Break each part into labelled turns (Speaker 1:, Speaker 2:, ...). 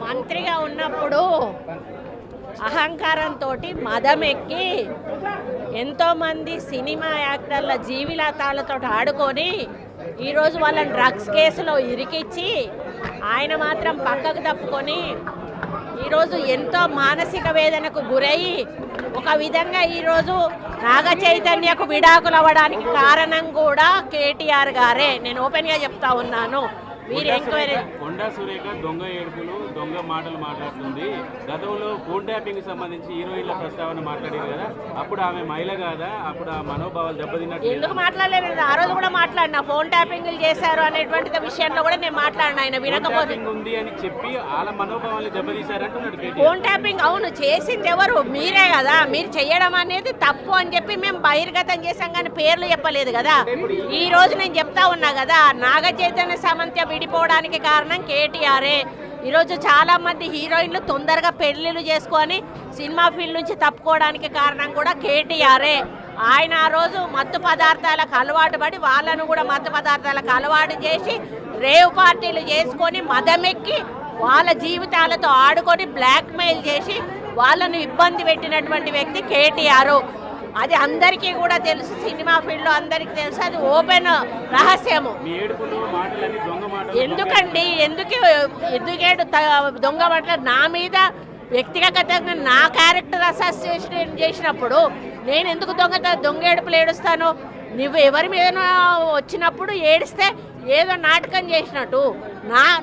Speaker 1: మంత్రిగా ఉన్నప్పుడు అహంకారంతో మదమెక్కి ఎంతోమంది సినిమా యాక్టర్ల జీవితాలతో ఆడుకొని ఈరోజు వాళ్ళని డ్రగ్స్ కేసులో ఇరికిచ్చి ఆయన మాత్రం పక్కకు తప్పుకొని ఈరోజు ఎంతో మానసిక వేదనకు గురయ్యి ఒక విధంగా ఈరోజు నాగ చైతన్యకు విడాకులు అవ్వడానికి కారణం కూడా కేటీఆర్ గారే. నేను ఓపెన్గా చెప్తా ఉన్నాను. మీరు ఎంక్వైరీ
Speaker 2: కొండా సురేఖ దొంగ ఏడుపులు దొంగ మాటలు మాట్లాడుతుంది. గతంలో ఫోన్ ట్యాపింగ్ సంబంధించి హీరోయిన్ల ప్రస్తావన మాట్లాడారు కదా, అప్పుడు ఆమె మహిళ కాదా? అప్పుడు ఆ మనోభావాలు దెబ్బతిన్నట్టు
Speaker 1: ఎందుకు మాట్లాడలేదు? ఆ రోజు కూడా మాట్లాడినా ఫోన్ ట్యాపింగ్లు చేశారు అనేటువంటి విషయంలో కూడా నేను మాట్లాడినా. ఆయన వినకపోతే
Speaker 2: ఉంది అని చెప్పి వాళ్ళ మనోభావాలు దెబ్బతీశారంటున్నాడు.
Speaker 1: ఫోన్ ట్యాపింగ్ అవును చేసింది ఎవరు? మీరే కదా. మీరు చేయడం అనేది తప్పు అని చెప్పి మేము బహిర్గతం చేశాం కానీ పేర్లు చెప్పలేదు కదా. ఈ రోజు నేను చెప్తా ఉన్నా కదా, నాగ చైతన్య సామంత్య విడిపోవడానికి కారణం కేటీఆరే. ఈరోజు చాలామంది హీరోయిన్లు తొందరగా పెళ్లిళ్ళు చేసుకొని సినిమా ఫీల్డ్ నుంచి తప్పుకోవడానికి కారణం కూడా కేటీఆరే. ఆయన ఆ రోజు మత్తు పదార్థాలకు అలవాటు పడి వాళ్ళను కూడా మత్తు పదార్థాలకు అలవాటు చేసి రేవ్ పార్టీలు చేసుకొని మదమెక్కి వాళ్ళ జీవితాలతో ఆడుకొని బ్లాక్మెయిల్ చేసి వాళ్ళను ఇబ్బంది పెట్టినటువంటి వ్యక్తి కేటీఆర్. అది అందరికీ కూడా తెలుసు, సినిమా ఫీల్డ్లో అందరికీ తెలుసు, అది ఓపెన్ రహస్యము. ఎందుకండి ఎందుకేడు దొంగ మాటలు నా మీద వ్యక్తిగతంగా నా క్యారెక్టర్ అసోసియేషన్ చేసినప్పుడు నేను ఎందుకు దొంగ ఏడుపులు ఏడుస్తాను? నువ్వు ఎవరి మీద వచ్చినప్పుడు ఏడిస్తే ఏదో నాటకం చేసినట్టు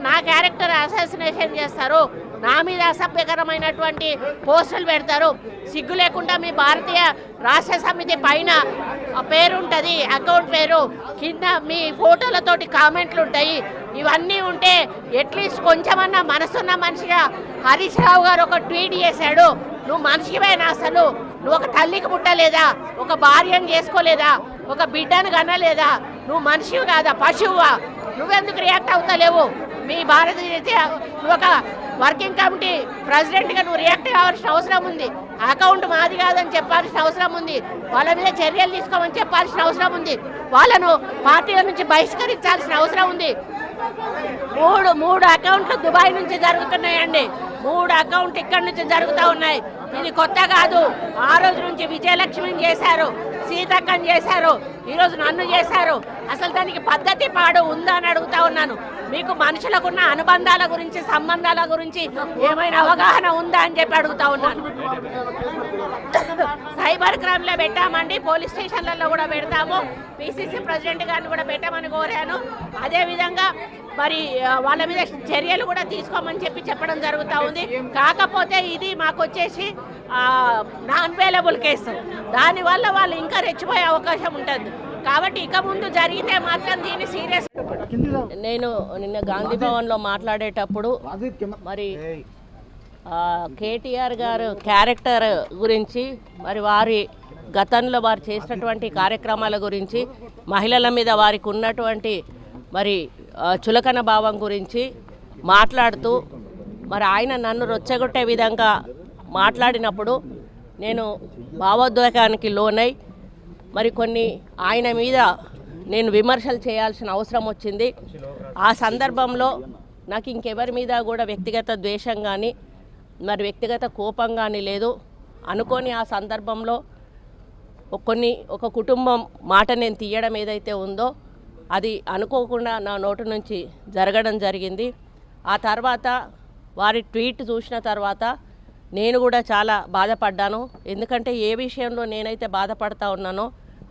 Speaker 1: నా క్యారెక్టర్ అసాసినేషన్ చేస్తారు, నా మీద అసభ్యకరమైనటువంటి పోస్టులు పెడతారు. సిగ్గు లేకుండా మీ భారతీయ రాష్ట్ర సమితి పైన పేరు ఉంటుంది, అకౌంట్ పేరు, కింద మీ ఫోటోలతోటి కామెంట్లు ఉంటాయి. ఇవన్నీ ఉంటే అట్లీస్ట్ కొంచెమన్నా మనసున్న మనిషిగా హరీష్ రావు గారు ఒక ట్వీట్ చేశాడు, నువ్వు మనిషివేనా? అసలు నువ్వు ఒక తల్లికి పుట్టలేదా? ఒక భార్యను చేసుకోలేదా? ఒక బిడ్డను కనలేదా? నువ్వు మనిషివి కాదా? పశువువా? నువ్వెందుకు రియాక్ట్ అవుతలేవు? మీ భారతీయ నువ్వు ఒక వర్కింగ్ కమిటీ ప్రెసిడెంట్గా నువ్వు రియాక్ట్ కావాల్సిన అవసరం ఉంది. అకౌంట్ మాది కాదని చెప్పాల్సిన అవసరం ఉంది. వాళ్ళ మీద చర్యలు తీసుకోమని చెప్పాల్సిన అవసరం ఉంది. వాళ్ళను పార్టీల నుంచి బహిష్కరించాల్సిన అవసరం ఉంది. మూడు అకౌంట్లు దుబాయ్ నుంచి జరుగుతున్నాయండి. 3 అకౌంట్లు ఇక్కడి నుంచి జరుగుతూ ఉన్నాయి. ఇది కొత్త కాదు. ఆ రోజు నుంచి విజయలక్ష్మిని చేశారు, సీతక్కని చేశారు, ఈరోజు నన్ను చేశారు. అసలు దానికి పద్ధతి పాడు ఉందా అని అడుగుతా ఉన్నాను. మీకు మనుషులకున్న అనుబంధాల గురించి, సంబంధాల గురించి ఏమైనా అవగాహన ఉందా అని చెప్పి అడుగుతా ఉన్నాను. సైబర్ క్రైమ్లో పెట్టామండి, పోలీస్ స్టేషన్లలో కూడా పెడతాము. పిసిసి ప్రెసిడెంట్ గారిని కూడా పెట్టమని కోరాను. అదేవిధంగా మరి వాళ్ళ మీద చర్యలు కూడా తీసుకోమని చెప్పడం జరుగుతూ ఉంది. కాకపోతే ఇది మాకు వచ్చేసి నాన్ అవైలబుల్ కేసు, దానివల్ల వాళ్ళు ఇంకా రెచ్చిపోయే అవకాశం ఉంటుంది. కాబట్టి ఇక ముందు జరిగితే మాత్రం దీన్ని సీరియస్. నేను నిన్న గాంధీ భవన్లో మాట్లాడేటప్పుడు మరి కేటీఆర్ గారు క్యారెక్టర్ గురించి, మరి వారి గతంలో వారు చేసినటువంటి కార్యక్రమాల గురించి, మహిళల మీద వారికి ఉన్నటువంటి మరి చులకన భావం గురించి మాట్లాడుతూ మరి ఆయన నన్ను రొచ్చగొట్టే విధంగా మాట్లాడినప్పుడు నేను భావోద్వేగానికి లోనై మరి కొన్ని ఆయన మీద నేను విమర్శలు చేయాల్సిన అవసరం వచ్చింది. ఆ సందర్భంలో నాకు ఇంకెవరి మీద కూడా వ్యక్తిగత ద్వేషం కానీ మరి వ్యక్తిగత కోపం కానీ లేదు. అనుకోని ఆ సందర్భంలో ఒక కుటుంబం మాట నేను తీయడం ఏదైతే ఉందో అది అనుకోకుండా నా నోటి నుంచి జరగడం జరిగింది. ఆ తర్వాత వారి ట్వీట్ చూసిన తర్వాత నేను కూడా చాలా బాధపడ్డాను. ఎందుకంటే ఏ విషయంలో నేనైతే బాధపడతా ఉన్నానో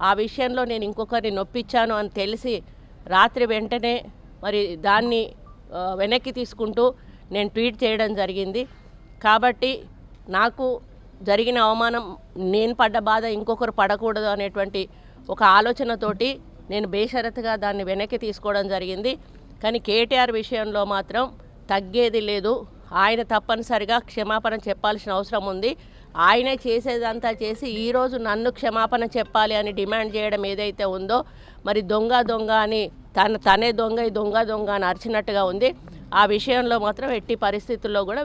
Speaker 1: ఆ విషయంలో నేను ఇంకొకరిని నొప్పించాను అని తెలిసి రాత్రి వెంటనే మరి దాన్ని వెనక్కి తీసుకుంటూ నేను ట్వీట్ చేయడం జరిగింది. కాబట్టి నాకు జరిగిన అవమానం, నేను పడ్డ బాధ ఇంకొకరు పడకూడదు అనేటువంటి ఒక ఆలోచనతోటి నేను బేషరతుగా దాన్ని వెనక్కి తీసుకోవడం జరిగింది. కానీ కేటీఆర్ విషయంలో మాత్రం తగ్గేది లేదు. ఆయన తప్పనిసరిగా క్షమాపణ చెప్పాల్సిన అవసరం ఉంది. ఆయనే చేసేదంతా చేసి ఈరోజు నన్ను క్షమాపణ చెప్పాలి అని డిమాండ్ చేయడం ఏదైతే ఉందో మరి దొంగ అని తనే దొంగ అని అరిచినట్టుగా ఉంది. ఆ విషయంలో మాత్రం ఎట్టి పరిస్థితుల్లో కూడా